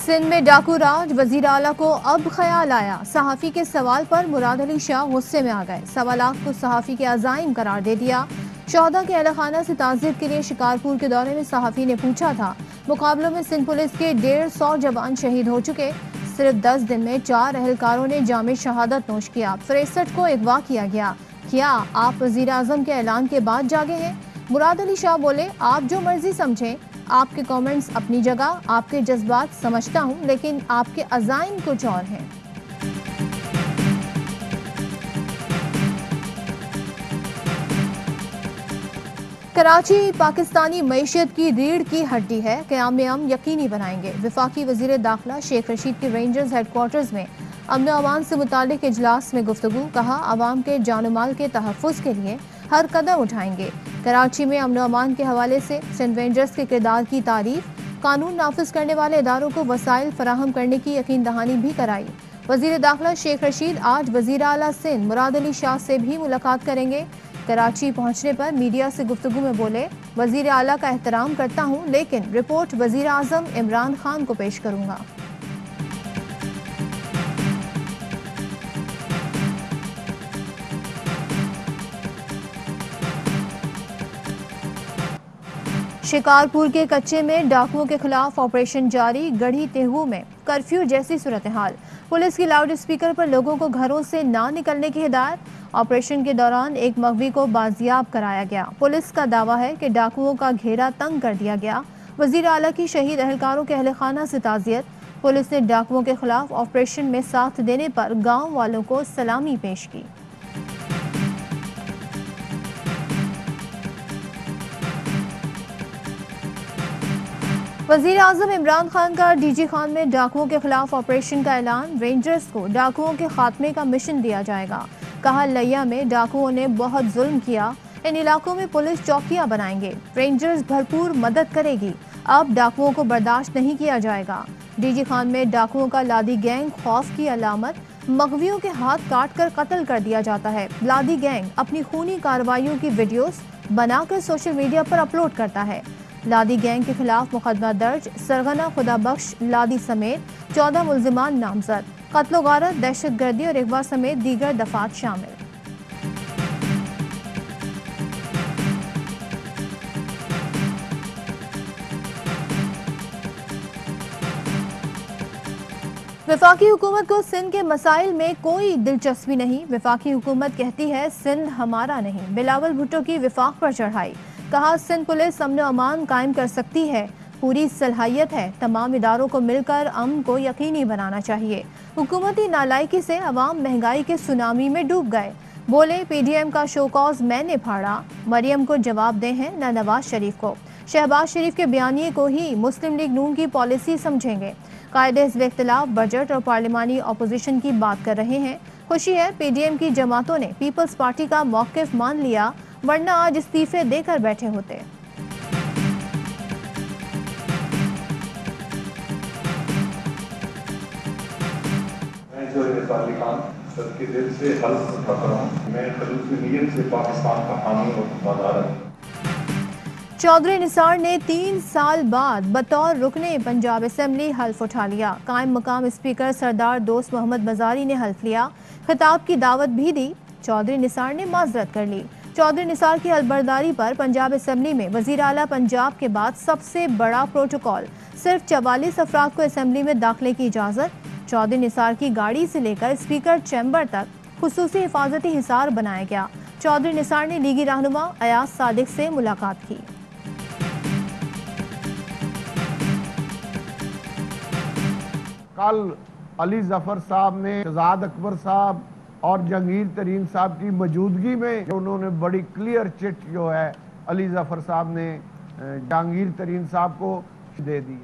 सिंध में डाकू राज, वजीर आला को अब ख्याल आया। सहाफी के सवाल पर मुराद अली शाह गुस्से में आ गए। सवालात को सहाफी के अजाइम करार दे दिया। शोहदा के अहल खाना से ताज़ियत के लिए शिकारपुर के दौरे में सहाफी ने पूछा था। मुकाबलों में सिंध पुलिस के 150 जवान शहीद हो चुके। सिर्फ 10 दिन में 4 अहलकारों ने जामे शहादत नोश किया। 63 को अगवा किया गया। क्या आप वजीर आजम के ऐलान के बाद जागे हैं? मुराद अली शाह बोले, आप जो मर्जी समझें, आपके कमेंट्स अपनी जगह, आपके जज्बात समझता हूं, लेकिन आपके अज़ाइम कुछ और हैं। कराची पाकिस्तानी मईशत की रीढ़ की हड्डी है, क़याम यकीनी बनाएंगे। वफाकी वजीर दाखिला शेख रशीद के रेंजर्स हेडक्वार्टर्स में अमन अमान से मुतालिक इजलास में गुफ्तगू। कहा, आवाम के जान माल के तहफ़्फ़ुज़ के लिए हर कदम उठाएंगे। कराची में अमन अमान के हवाले से सिंध रेंजर्स के किरदार की तारीफ। कानून नाफिज करने वाले इदारों को वसाइल फराहम करने की यकीन दहानी भी कराई। वजीर दाखिला शेख रशीद आज वजीर आला सिंध मुराद अली शाह से भी मुलाकात करेंगे। कराची पहुंचने पर मीडिया से गुफ्तगू में बोले, वजीर आला का एहतराम करता हूं, लेकिन रिपोर्ट वजीर आजम इमरान खान को पेश करूंगा। शिकारपुर के कच्चे में डाकुओं के खिलाफ ऑपरेशन जारी। गढ़ी तेहू में कर्फ्यू जैसी सूरत हाल। पुलिस की लाउड स्पीकर पर लोगों को घरों से ना निकलने की हिदायत। ऑपरेशन के दौरान एक मगवी को बाजियाब कराया गया। पुलिस का दावा है कि डाकुओं का घेरा तंग कर दिया गया। वजीर आला की शहीद अहलकारों के अहल खाना से ताज़ियत। पुलिस ने डाकुओं के खिलाफ ऑपरेशन में साथ देने पर गाँव वालों को सलामी पेश की। वजीर आजम इमरान खान का डीजी खान में डाकुओं के खिलाफ ऑपरेशन का ऐलान। रेंजर्स को डाकुओं के खात्मे का मिशन दिया जाएगा। कहा, लैया में डाकुओं ने बहुत जुल्म किया, इन इलाकों में पुलिस चौकियां बनाएंगे। रेंजर्स भरपूर मदद करेगी। अब डाकुओं को बर्दाश्त नहीं किया जाएगा। डीजी खान में डाकुओं का लादी गैंग खौफ की अलामत। मगवियों के हाथ काट कर कत्ल कर दिया जाता है। लादी गैंग अपनी खूनी कार्रवाइयों की वीडियोस बनाकर सोशल मीडिया पर अपलोड करता है। लादी गैंग के खिलाफ मुकदमा दर्ज। सरगना खुदाबख्श लादी समेत 14 मुल्जिमान नामजद। कत्लो गारत, दहशत गर्दी और अगवा समेत दीगर दफात शामिल। वफाकी हुकूमत को सिंध के मसाइल में कोई दिलचस्पी नहीं। वफाकी हुकूमत कहती है सिंध हमारा नहीं। बिलावल भुट्टो की विफाक पर चढ़ाई। कहा, सिंध पुलिस अमन अमान कायम कर सकती है, पूरी सलाहियत है। तमाम इदारों को मिलकर अमन को यकीनी बनाना चाहिए। हुकूमती नालायकी से अवाम महंगाई के सुनामी में डूब गए। बोले, पीडीएम का शोकॉज मैंने फाड़ा। मरियम को जवाब दे हैं न नवाज शरीफ को। शहबाज शरीफ के बयानिए को ही मुस्लिम लीग नून की पॉलिसी समझेंगे। कायदे हिज़्ब इख्तिलाफ बजट और पार्लिमानी अपोजिशन की बात कर रहे हैं। खुशी है पीडीएम की जमातों ने पीपल्स पार्टी का मौक़िफ़ मान लिया, वरना आज इस्तीफे देकर बैठे होते। मैं जो सबके दिल से हल्फ उठाता हूं, मैं खलूसी नीयत से पाकिस्तान का हामी और वफादार हूं। चौधरी निसार ने 3 साल बाद बतौर रुकने पंजाब असेंबली हल्फ उठा लिया। कायम मकाम स्पीकर सरदार दोस्त मोहम्मद मजारी ने हल्फ लिया। खिताब की दावत भी दी। चौधरी निसार ने माजरत कर ली। चौधरी निसार की हलबरदारी पर पंजाब असेंबली में वजीर आला पंजाब के बाद सबसे बड़ा प्रोटोकॉल। सिर्फ 44 अफराद को असेंबली में दाखिले की इजाज़त। चौधरी निसार की गाड़ी से लेकर स्पीकर चैम्बर तक खुसूसी हिफाजती हिसार बनाया गया। चौधरी निसार ने लीगी रहनुमा अयाज सादिक से मुलाकात की। कल अली जफर साहब ने शहजाद अकबर साहब और जहांगीर तरीन साहब की मौजूदगी में उन्होंने बड़ी क्लियर चिट जो है अली जफर साहब ने जहांगीर तरीन साहब को दे दी।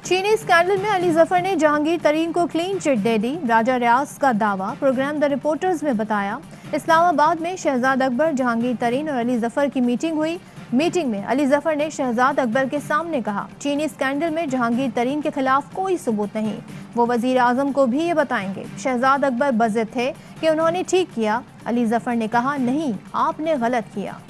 चीनी स्कैंडल में अली जफर ने जहांगीर तरीन को क्लीन चिट दे दी। राजा रियाज का दावा। प्रोग्राम द रिपोर्टर्स में बताया, इस्लामाबाद में शहजाद अकबर, जहांगीर तरीन और अली जफर की मीटिंग हुई। मीटिंग में अली जफर ने शहजाद अकबर के सामने कहा, चीनी स्कैंडल में जहांगीर तरीन के खिलाफ कोई सबूत नहीं, वो वजीर आजम को भी ये बताएंगे। शहजाद अकबर बज़िद थे कि उन्होंने ठीक किया। अली जफर ने कहा, नहीं, आपने गलत किया।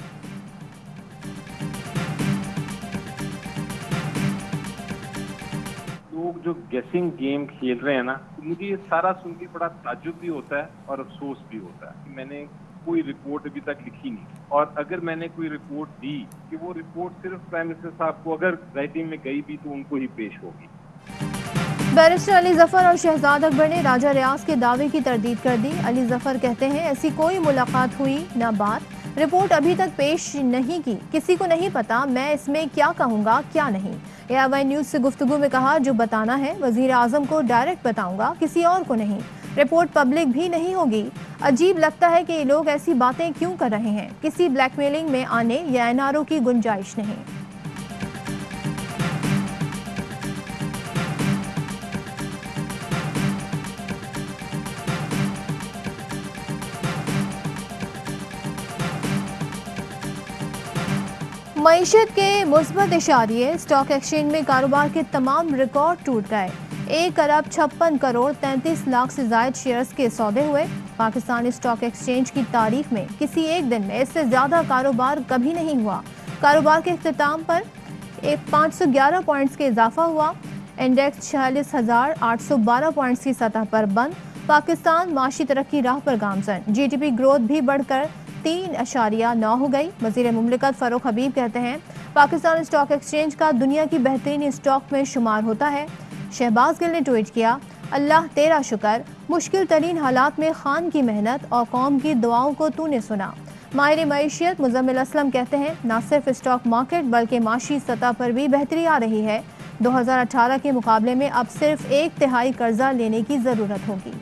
जो गेसिंग गेम खेल रहे हैं ना, तो मुझे ये सारा सुन के बड़ा ताज्जुब भी होता है और अफसोस भी होता है कि मैंने कोई रिपोर्ट अभी तक लिखी नहीं, और अगर मैंने कोई रिपोर्ट दी कि वो रिपोर्ट सिर्फ प्राइम मिनिस्टर साहब को अगर राइटिंग में गई भी तो उनको ही पेश होगी। बैरिस्टर अली जफर और शहजाद अकबर ने राजा रियाज के दावे की तरदीद कर दी। अली जफर कहते हैं ऐसी कोई मुलाकात हुई न बात, रिपोर्ट अभी तक पेश नहीं की, किसी को नहीं पता मैं इसमें क्या कहूँगा क्या नहीं। AIY न्यूज़ से गुफ्तगू में कहा जो बताना है वजीर आजम को डायरेक्ट बताऊंगा, किसी और को नहीं। रिपोर्ट पब्लिक भी नहीं होगी। अजीब लगता है कि ये लोग ऐसी बातें क्यों कर रहे हैं। किसी ब्लैकमेलिंग में आने या NRO की गुंजाइश नहीं। मईशत के मुस्बत इशारिये, स्टॉक एक्सचेंज में कारोबार के तमाम रिकॉर्ड टूट गए। 1 अरब 56 करोड़ 33 लाख से जायद शेयर्स के सौदे हुए। पाकिस्तानी स्टॉक एक्सचेंज की तारीख में किसी एक दिन में इससे ज्यादा कारोबार कभी नहीं हुआ। कारोबार के इख्तिताम पर 511 पॉइंट्स के इजाफा हुआ। इंडेक्स 46,812 पॉइंट्स की सतह पर बंद। पाकिस्तान माशी तरक्की राह पर गामजन। GDP ग्रोथ भी बढ़कर 3.9 हो गई। वजीर मुमलिकत फरूख हबीब कहते हैं पाकिस्तान स्टॉक एक्सचेंज का दुनिया की बेहतरीन स्टॉक में शुमार होता है। शहबाज गिल ने ट्वीट किया, अल्लाह तेरा शुक्र, मुश्किल तरीन हालात में खान की मेहनत और कौम की दुआओं को तूने सुना। माहिर मईशियत मुजम्मिल असलम कहते हैं न सिर्फ स्टॉक मार्केट बल्कि माशी सतह पर भी बेहतरी आ रही है। 2018 के मुकाबले में अब सिर्फ 1/3 कर्जा लेने की जरूरत होगी।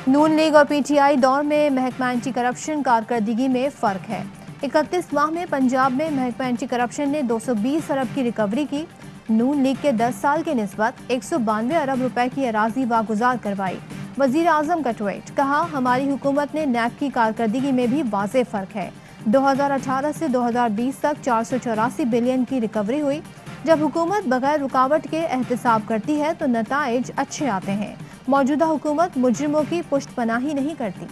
नून लीग और PTI दौर में महकमा एंटी करप्शन कारकर्दगी में फ़र्क है। 31 माह में पंजाब में महकमा एंटी करप्शन ने 220 अरब की रिकवरी की। नून लीग के 10 साल के निस्बत 192 अरब रुपए की अराजी वागुजार करवाई। वजीर आजम का ट्वीट, कहा हमारी हुकूमत ने नैब की कारकर्दगी में भी वाज़ेह फ़र्क है। 2018 से 2020 तक 484 बिलियन की रिकवरी हुई। जब हुकूमत बगैर रुकावट के एहतसाब करती है तो नताइज अच्छे आते हैं। मौजूदा हुकूमत मुजरिमों की पुष्टपनाही नहीं करती।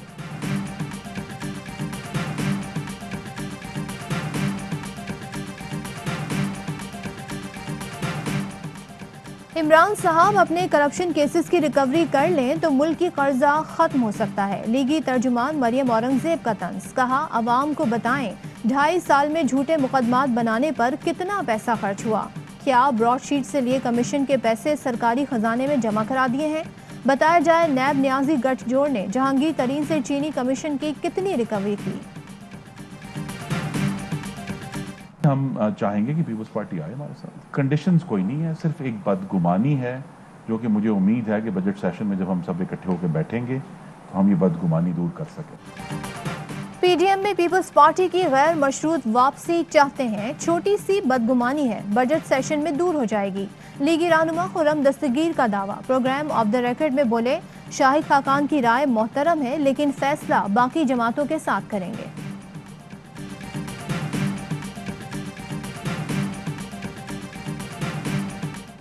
इमरान साहब अपने करप्शन केसेस की रिकवरी कर लें तो मुल्क की कर्जा खत्म हो सकता है। लीगी तर्जुमान मरियम औरंगजेब का तंज, कहा अवाम को बताएं 2.5 साल में झूठे मुकदमात बनाने पर कितना पैसा खर्च हुआ। क्या ब्रॉडशीट से लिए कमीशन के पैसे सरकारी खजाने में जमा करा दिए हैं। बताया जाए नैब न्याजी गठजोड़ ने जहांगीर तरीन से चीनी कमीशन की कितनी रिकवरी की। हम चाहेंगे कि पीपल्स पार्टी आए हमारे साथ। कंडीशंस कोई नहीं है, सिर्फ एक बदगुमानी है जो कि मुझे उम्मीद है कि बजट सेशन में जब हम सब इकट्ठे होकर बैठेंगे तो हम ये बदगुमानी दूर कर सकें। PDM में पीपल्स पार्टी की गैर मशरूत वापसी चाहते हैं। छोटी सी बदगुमानी है, बजट सेशन में दूर हो जाएगी। लीगी रहनुमा खुर्रम दस्तगीर का दावा। प्रोग्राम ऑफ द रिकॉर्ड में बोले शाहिद खाकान की राय मोहतरम है लेकिन फैसला बाकी जमातों के साथ करेंगे।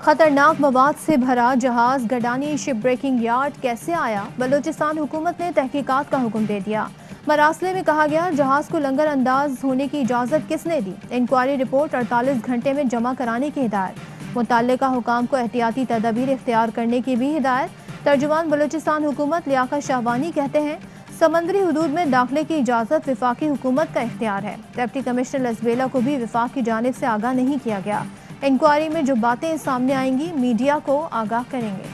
खतरनाक मवाद से भरा जहाज गडानी शिप ब्रेकिंग यार्ड कैसे आया। बलोचिस्तान हुकूमत ने तहकीकात का हुक्म दे दिया। मरासले में कहा गया जहाज को लंगर अंदाज होने की इजाज़त किसने दी। इंक्वायरी रिपोर्ट 48 घंटे में जमा कराने की हिदायत। मुतल्लिका हुकाम को एहतियाती तदाबीर इख्तियार करने की भी हिदायत। तर्जुमान बलोचिस्तान हुकूमत लियाकत शाहवानी कहते हैं समंदरी हुदूद में दाखिले की इजाज़त विफाकी हुकूमत का इख्तियार है। डिप्टी कमिश्नर लसबेला को भी विफाक की जानिब से आगाह नहीं किया गया। इंक्वायरी में जो बातें सामने आएंगी मीडिया को आगाह करेंगे।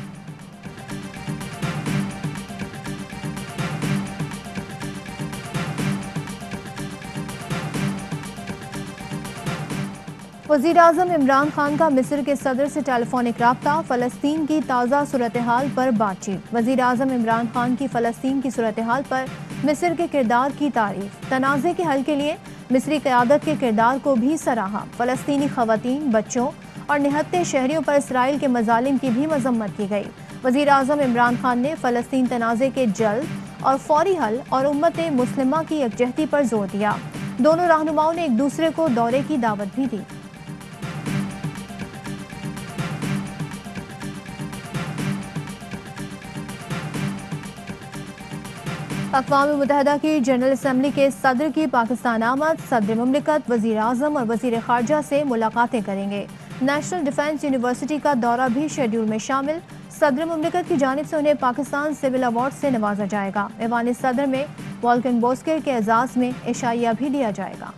वज़ीर आज़म इमरान खान का मिस्र के सदर से टेलीफोनिक राब्ता। फ़लस्तीन की ताज़ा सूरत हाल पर बातचीत। वज़ीर आज़म इमरान खान की फ़लस्तीन की सूरत हाल पर मिस्र के किरदार की तारीफ। तनाज़े के हल के लिए मिस्री क़यादत के किरदार को भी सराहा। फ़लस्तीनी ख़वातीन, बच्चों और निहत्ते शहरियों पर इसराइल के मज़ालिम की भी मज़म्मत की गई। वज़ीर आज़म इमरान खान ने फ़लस्तीन तनाज़े के जल्द और फौरी हल और उम्मत मुस्लिमा की यकजहती पर जोर दिया। दोनों रहनुमाओं ने एक दूसरे को दौरे की दावत भी दी। अक़वाम मुत्तहिदा की जनरल असम्बली के सदर की पाकिस्तान आमद, सदर मुमलिकत, वज़ीर आज़म और वज़ीर ख़ारजा से मुलाकातें करेंगे। नेशनल डिफेंस यूनिवर्सिटी का दौरा भी शेड्यूल में शामिल। सदर मुमलिकत की जानिब से उन्हें पाकिस्तान सिविल अवार्ड से नवाजा जाएगा। ऐवान सदर में वॉल्कन बोस्कर के एजाज़ में इशाइया भी दिया जाएगा।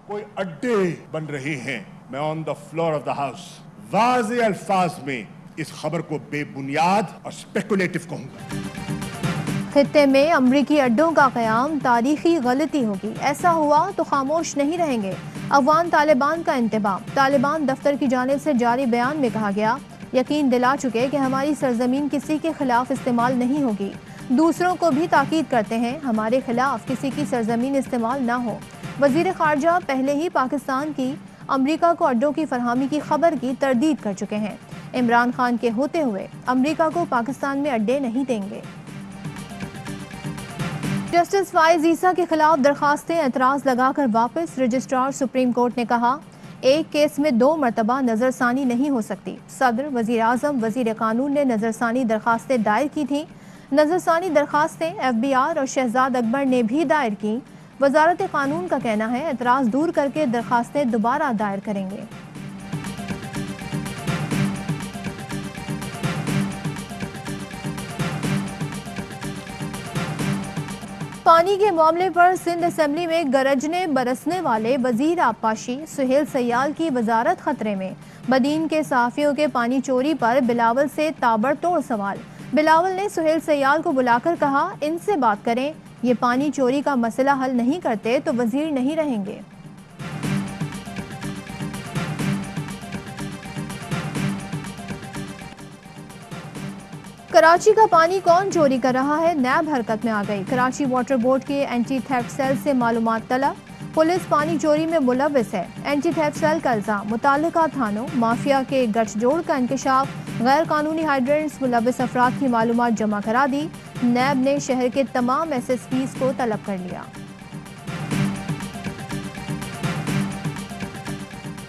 कोई अड्डे बन रहे हैं। मैं on the floor of the house वाज़े अल्फाज में इस खबर को बेबुनियाद और स्पेकुलेटिव कहूंगा। खित्ते में अमरीकी अड्डों का क़याम तारीखी गलती होगी। ऐसा हुआ तो खामोश नहीं रहेंगे। अफगान तालिबान का इंतबाह। तालिबान दफ्तर की जानिब से जारी बयान में कहा गया, यकीन दिला चुके कि हमारी सरजमीन किसी के खिलाफ इस्तेमाल नहीं होगी। दूसरों को भी ताकीद करते हैं, हमारे खिलाफ किसी की सरजमीन इस्तेमाल ना हो। वज़ीर ख़ारजा पहले ही पाकिस्तान की अमरीका को अड्डों की फरहमी की खबर की तरदीद कर चुके हैं। इमरान खान के होते हुए अमरीका को पाकिस्तान में अड्डे नहीं देंगे। जस्टिस फाइज ईसा के खिलाफ दरखास्तें एतराज़ लगाकर वापस। रजिस्ट्रार सुप्रीम कोर्ट ने कहा, एक केस में 2 मरतबा नज़रसानी नहीं हो सकती। सदर, वज़ीर आज़म, वज़ीर कानून ने नज़रसानी दरखास्तें दायर की थीं। नज़रसानी दरखास्तें FBI और शहजाद अकबर ने भी दायर की। वजारत कानून का कहना है, एतराज़ दूर करके दरखास्तें दोबारा दायर करेंगे। पानी के मामले पर सिंध असेंबली में गरजने बरसने वाले वजीर आबपाशी सुहेल सयाल की वजारत खतरे में। बदीन के सहाफ़ियों के पानी चोरी पर बिलावल से ताबड़तोड़ सवाल। बिलावल ने सुहेल सयाल को बुलाकर कहा, इनसे बात करें, ये पानी चोरी का मसला हल नहीं करते तो वजीर नहीं रहेंगे। कराची का पानी कौन चोरी कर रहा है, नैब हरकत में आ गई। कराची वाटर बोर्ड के एंटी थेफ्ट सेल से मालूमात तलब। पुलिस पानी चोरी में मुलव्विस है। एंटी थेफ्ट सेल का इल्जाम, मुताल्लिका थानों माफिया के गठजोड़ का इंकशाफ। गैर कानूनी हाइड्रेंट्स मुलव्विस अफराद की मालूमात जमा करा दी। नैब ने शहर के तमाम SSPs को तलब कर लिया।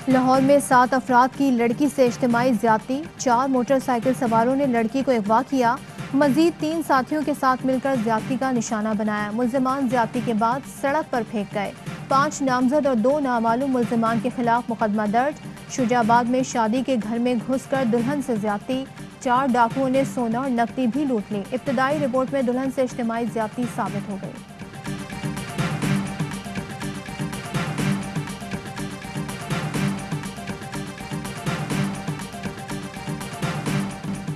लाहौर में 7 अफराद की लड़की से इज्तिमाई ज्यादती। 4 मोटरसाइकिल सवारों ने लड़की को अगवा किया। मजीद 3 साथियों के साथ मिलकर ज्यादती का निशाना बनाया। मुल्जिमान ज्यादती के बाद सड़क पर फेंक गए। 5 नामजद और 2 नामालूम मुल्जिमान के खिलाफ मुकदमा दर्ज। शुजाबाद में शादी के घर में घुसकर दुल्हन से ज्यादती। 4 डाकुओं ने सोना और नकदी भी लूट ली। इब्तदाई रिपोर्ट में दुल्हन से इज्तिमाई ज्यादती साबित हो गई।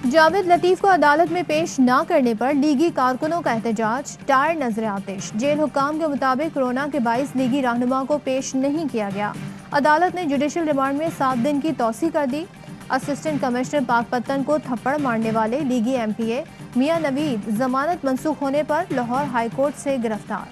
जावेद लतीफ को अदालत में पेश न करने पर लीगी कारकुनों का एहतजाज। टायर नजर आतिश। जेल हुक्काम के मुताबिक कोरोना के बाइस लीगी रहनुमा को पेश नहीं किया गया। अदालत ने जुडिशल रिमांड में 7 दिन की तौसी कर दी। असिस्टेंट कमिश्नर पाकपत्तन को थप्पड़ मारने वाले लीगी MPA मियां नवीद जमानत मंसूख होने पर लाहौर हाईकोर्ट से गिरफ्तार।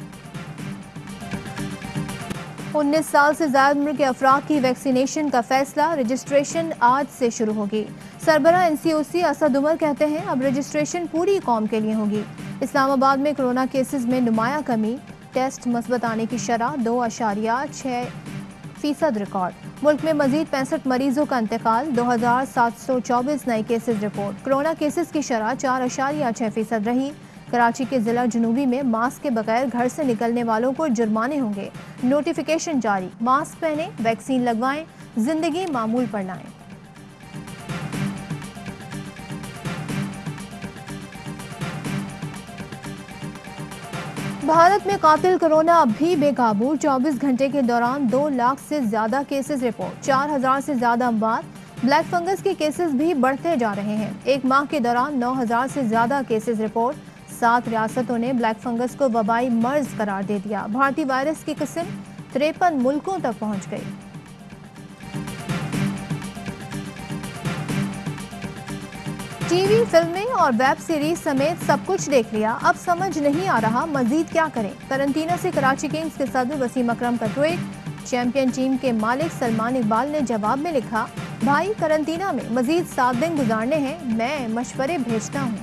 19 साल से ज्यादा उम्र के अफराद की वैक्सीनेशन का फैसला। रजिस्ट्रेशन आज से शुरू होगी। सरबरा NCOC असद उमर कहते हैं, अब रजिस्ट्रेशन पूरी कौम के लिए होगी। इस्लामाबाद में कोरोना केसेस में नुमाया कमी। टेस्ट मस्बत आने की शरह 2.6% रिकॉर्ड। मुल्क में मजीद 65 मरीजों का इंतकाल। 2724 नए केसेस रिपोर्ट। कोरोना केसेस की शरह 4.6% रही। कराची के जिला जनूबी में मास्क के बगैर घर से निकलने वालों को जुर्माने होंगे। नोटिफिकेशन जारी। मास्क पहने, वैक्सीन लगवाएं, जिंदगी मामूल पर लाएं। भारत में कातिल कोरोना अब भी बेकाबू। 24 घंटे के दौरान 2 लाख से ज्यादा केसेस रिपोर्ट। 4000 से ज्यादा अमवात। ब्लैक फंगस के केसेस भी बढ़ते जा रहे हैं। एक माह के दौरान 9000 से ज्यादा केसेस रिपोर्ट। 7 रियासतों ने ब्लैक फंगस को वबाई मर्ज करार दे दिया। भारतीय वायरस की किस्म 53 मुल्कों तक पहुंच गई। टीवी, फिल्में और वेब सीरीज समेत सब कुछ देख लिया, अब समझ नहीं आ रहा मजीद क्या करें। करंटीना से कराची किंग्स के सदर वसीम अकरम का ट्वीट। चैंपियन टीम के मालिक सलमान इकबाल ने जवाब में लिखा, भाई करंटीना में मजीद 7 दिन गुजारने हैं, मैं मशवरे भेजता हूँ।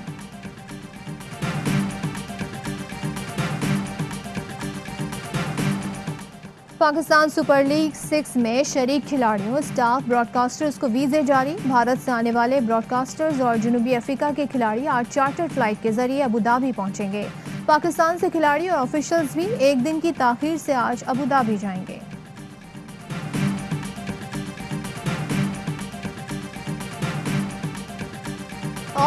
पाकिस्तान सुपर लीग 6 में शरीक खिलाड़ियों, स्टाफ, ब्रॉडकास्टर्स को वीजे जारी। भारत से आने वाले ब्रॉडकास्टर्स और जनूबी अफ्रीका के खिलाड़ी आज चार्टर फ्लाइट के जरिए अबू धाबी पहुंचेंगे। पाकिस्तान से खिलाड़ी और ऑफिशियल्स भी एक दिन की ताखीर से आज अबू धाबी जाएंगे।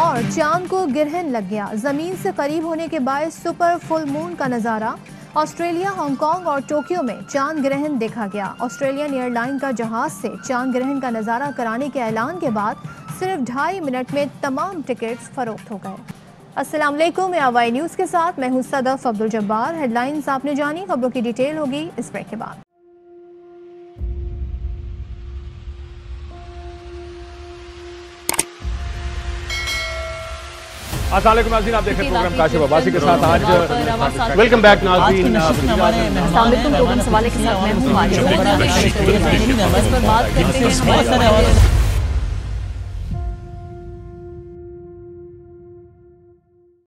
और चांद को गिरहन लग गया, जमीन से करीब होने के बायस सुपर फुल मून का नजारा। ऑस्ट्रेलिया, हांगकांग और टोक्यो में चांद ग्रहण देखा गया। ऑस्ट्रेलियन एयरलाइन का जहाज से चांद ग्रहण का नजारा कराने के ऐलान के बाद सिर्फ 2.5 मिनट में तमाम टिकट्स फरोख्त हो गए। अस्सलाम वालेकुम, अवाई न्यूज़ के साथ मैं हूं सदफ अब्दुल जब्बार। हेडलाइंस आपने जानी, खबरों की डिटेल होगी इस ब्रेक के बाद। अस्सलाम वालेकुम नाज़रीन, आप देख रहे हैं प्रोग्राम काशिफ अब्बासी के साथ। आज वेलकम बैक नाज़रीन। सवाल के साथ मैं हूं